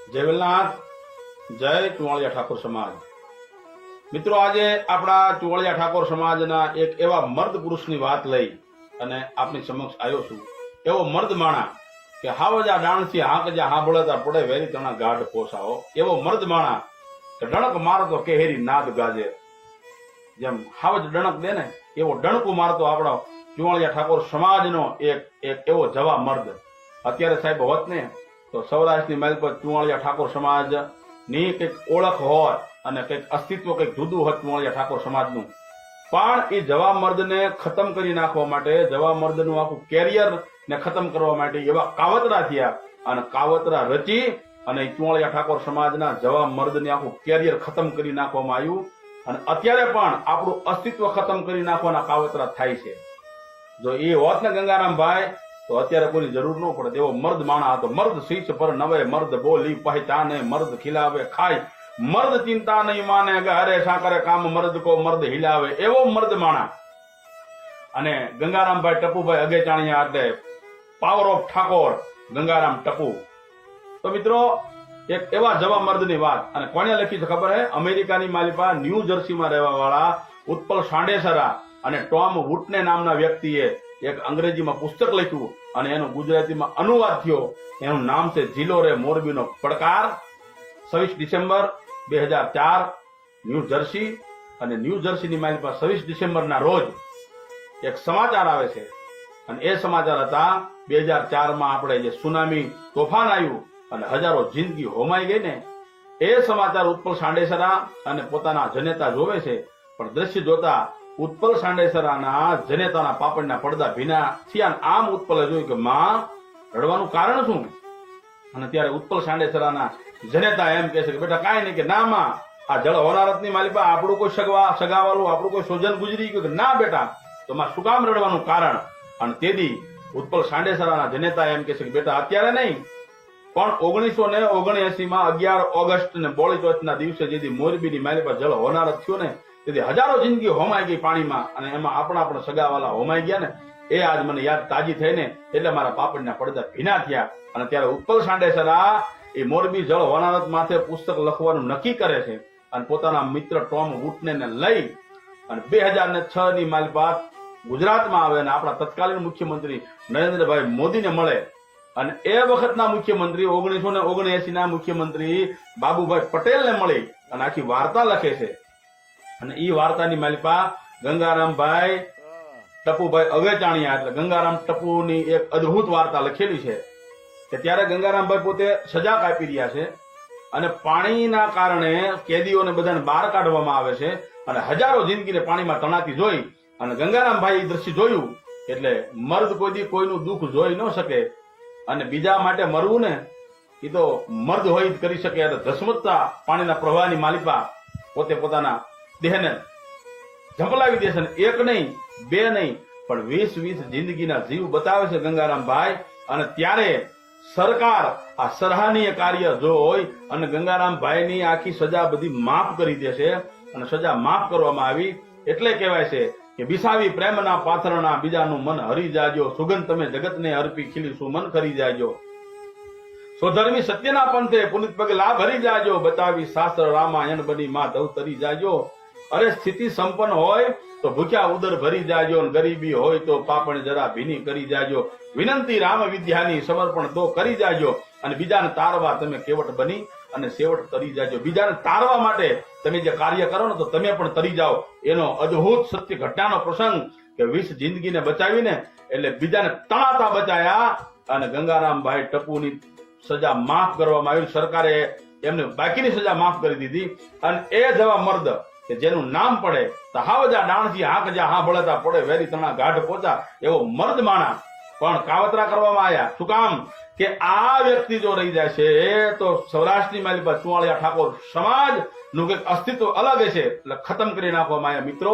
જય વેલનાથ, જય ચુવાળિયા ઠાકોર સમાજ। મિત્રો, આજે આપણા ચુવાળિયા ઠાકોર સમાજના એક એવા મર્દ પુરુષની વાત લઈ અને આપની સમક્ષ આવ્યો છું। એવો મર્દ માણા કે હાવજા ડાણથી હાંકજા હાંભળતા પડે વેરી તણા ગાઢ પોસાવો। એવો મર્દ માણા કે ડણક મારતો કેહેરી નાદ ગાજે। જેમ હાવજ ડણક દે ને એવો ડણકું મારતો આપણો ચુવાળિયા ઠાકોર સમાજનો એક એવો જવા મર્દ અત્યારે સાહેબ હોત ને તો સૌરાષ્ટ્રની માલ પર ચુવાળિયા ઠાકોર સમાજ ની કંઈક ઓળખ હોય અને કંઈક અસ્તિત્વ કંઈક જુદું હોત ચુવાળિયા ઠાકોર સમાજનું। પણ એ જવા મર્દને ખતમ કરી નાખવા માટે, જવા મર્દનું આખું કેરિયર ને ખતમ કરવા માટે એવા કાવતરા થયા અને કાવતરા રચી અને ચુવાળિયા ઠાકોર સમાજના જવા મર્દને આખું કેરિયર ખતમ કરી નાખવામાં આવ્યું અને અત્યારે પણ આપણું અસ્તિત્વ ખતમ કરી નાખવાના કાવતરા થાય છે। જો એ હોત ને ગંગારામભાઈ તો અત્યારે કોઈની જરૂર ન પડે। એવો મર્દ માણા હતો। મર્દ શીશ પર નવે, મર્દ બોલી પહેચાને, મર્દ ખિલાવે ખાય, મર્દ ચિંતા નહીં માને, હરે સાકરે કામ મર્દ કો મર્દ હિલાવે। એવો મર્દ માણા અને ગંગારામભાઈ ટપુભાઈ અગેચાણીયા એટલે પાવર ઓફ ઠાકોર ગંગારામ ટપુ। તો મિત્રો, એક એવા જવા મર્દની વાત અને કોને લખી છે ખબર હે? અમેરિકાની માલિપા ન્યૂ જર્સીમાં રહેવા વાળા ઉત્પલ સાંડેસરા અને ટોમ વુટને નામના વ્યક્તિએ એક અંગ્રેજીમાં પુસ્તક લખ્યું અને એનો ગુજરાતીમાં અનુવાદ થયો। એનું નામ છે જિલ્લો રે મોરબીનો પડકાર। 26 ડિસેમ્બર 2004 ન્યૂ જર્સી અને ન્યૂ જર્સીની માલિપા 26 ડિસેમ્બરના રોજ એક સમાચાર આવે છે અને એ સમાચાર હતા 2004માં આપણે જે સુનામી તોફાન આવ્યું અને હજારો જિંદગી હોમાઈ ગઈ ને એ સમાચાર ઉત્પલ સાંડેસરા અને પોતાના જનેતા જોવે છે। પણ દ્રશ્ય જોતા ઉત્પલ સાંડેસરાના જનેતાના પાપડના પડદા ભીના થયા। આમ ઉત્પલે જોયું કે માં રડવાનું કારણ શું? અને ત્યારે ઉત્પલ સાંડેસરાના જનેતા એમ કહે છે કે બેટા કાંઈ નહીં, કે ના માં આ જળ હોનારતની માલિપા આપણું કોઈ સગાવાલું આપણું કોઈ સોજન ગુજરી ગયું? કે ના બેટા, તો માં શું કામ રડવાનું કારણ? અને તેથી ઉત્પલ સાંડેસરાના જનેતા એમ કહે છે કે બેટા અત્યારે નહીં પણ 1979માં 11 ઓગસ્ટ ને બોળી ચોથના દિવસે જેથી મોરબીની માલિપા જળ હોનારત થયો ને તેથી હજારો જિંદગી હોમાઈ ગઈ પાણીમાં અને એમાં આપણા સગાવાલા હોમાઈ ગયા ને એ આજ મને યાદ તાજી થઈને એટલે મારા પાપડના પડદા ભીના થયા। અને ત્યારે ઉત્પલ સાંડેસરા એ મોરબી જળ હોનારત માથે પુસ્તક લખવાનું નક્કી કરે છે અને પોતાના મિત્ર ટોમ વુટને લઈ અને 2006ની માલિપા ગુજરાતમાં આવે અને આપણા તત્કાલીન મુખ્યમંત્રી નરેન્દ્રભાઈ મોદીને મળે અને એ વખતના મુખ્યમંત્રી 1979ના મુખ્યમંત્રી બાબુભાઈ પટેલને મળી અને આખી વાર્તા લખે છે। અને એ વાર્તાની માલિપા ગંગારામભાઈ ટપુભાઈ અગેચાણીયા એટલે ગંગારામ ટપુની એક અદભુત વાર્તા લખેલી છે કે ત્યારે ગંગારામભાઈ પોતે સજા કાપી રહ્યા છે અને પાણીના કારણે કેદીઓને બધાને બહાર કાઢવામાં આવે છે અને હજારો જિંદગીને પાણીમાં તણાતી જોઈ અને ગંગારામભાઈ દ્રશ્ય જોયું એટલે મર્દ કોઈ દી કોઈનું દુઃખ જોઈ ન શકે અને બીજા માટે મરવું ને એ તો મર્દ હોય જ કરી શકે। ધસમતતા પાણીના પ્રવાહની માલિપા પોતે પોતાના દેહને ઝંપલાવી દેશે ને એક નહીં બે નહીં પણ 20 જિંદગીના જીવ બતાવે છે ગંગારામભાઈ। અને ત્યારે સરકાર આ સરાહનીય કાર્ય જોઈ અને ગંગારામભાઈની આખી સજા બધી માફ કરી દેશે અને સજા માફ કરવામાં આવી એટલે કહેવાય છે કે બિસાવી પ્રેમના પાથરણા બીજાનું મન હરી જાજો, સુગંધ તમે જગતને અર્પી ખીલી સુમન કરી જાજો, સ્વધર્મી સત્યના પંથે પુનિત પગ લાભ હરી જાજો, બતાવી શાસ્ત્ર રામાયણ બની માં ધવતરી જાજો। અરે સ્થિતિ સંપન્ન હોય તો ભૂખ્યા ઉદર ભરી જાજો, ગરીબી હોય તો પાપણ જરા ભીની કરી જાજો, વિનંતી રામ વિદ્યાની સમર્પણ તો કરી જાજો, અને બીજાને તારવા તમે કેવટ બની અને સેવટ તરી જાજો। બીજાને તારવા માટે તમે જે કાર્ય કરો ને તો તમે પણ તરી જાઓ। એનો અદ્ભુત સત્ય ઘટનાનો પ્રસંગ કે 20 જિંદગીને બચાવીને એટલે બીજાને તણાતા બચાયા અને ગંગારામભાઈ ટપુની સજા માફ કરવામાં આવી। સરકારે એમને બાકીની સજા માફ કરી દીધી અને એ જવા મર્દ કે જેનું નામ પડે તો હાવજા ડાણથી હાંકજા હાંભળતા પડે વેરી તણા ગાઢ પોચા। એવો મર્દ માણા પણ કાવતરા કરવામાં આવ્યા। શું કામ? કે આ વ્યક્તિ જો રહી જાય છે તો સૌરાષ્ટ્રની માલિપા ચુવાળિયા ઠાકોર સમાજ નું કંઈક અસ્તિત્વ અલગ છે એટલે ખતમ કરી નાખવામાં આવ્યા। મિત્રો,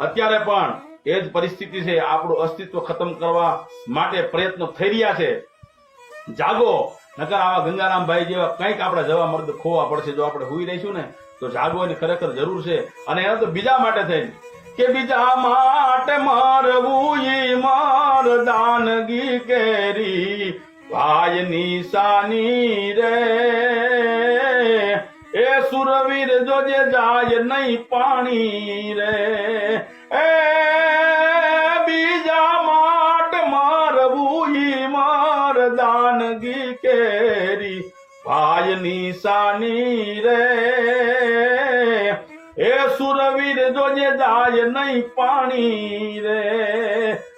અત્યારે પણ એ જ પરિસ્થિતિ છે। આપણું અસ્તિત્વ ખતમ કરવા માટે પ્રયત્નો થઈ રહ્યા છે। જાગો, નકર આવા ગંગારામભાઈ જેવા કંઈક આપણા જવા મર્દ ખોવા પડશે। જો આપણે હુઈ રહીશું ને તો જાગવાની ખરેખર જરૂર છે અને એ તો બીજા માટે થઈને કે બીજા માટે મારવું ઈ મરદાનગી કેરી ભાઈ નિશાની રે જોજે જાય નહીં પાણી રે એ બીજા માટ મારવું ઈ મરદાનગી કેરી ભાઈ નિશાની રે એ સુરવીર જોજે જાય નહીં પાણી રે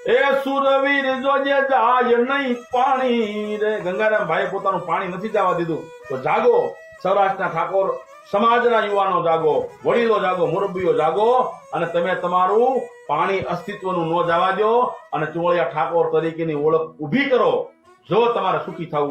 એ સુરવીર જોજે જાય નહીં પાણી રે ગંગારામ ભાઈ પોતાનું પાણી નથી જવા દીધું તો જાગો સૌરાષ્ટ્રના ઠાકોર સમાજના યુવાનો જાગો, વડીલો જાગો, મુરબ્બીઓ જાગો અને તમે તમારું પાણી અસ્તિત્વનું ન જવા દો અને ચુવાળિયા ઠાકોર તરીકેની ઓળખ ઊભી કરો જો તમારે સુખી થવું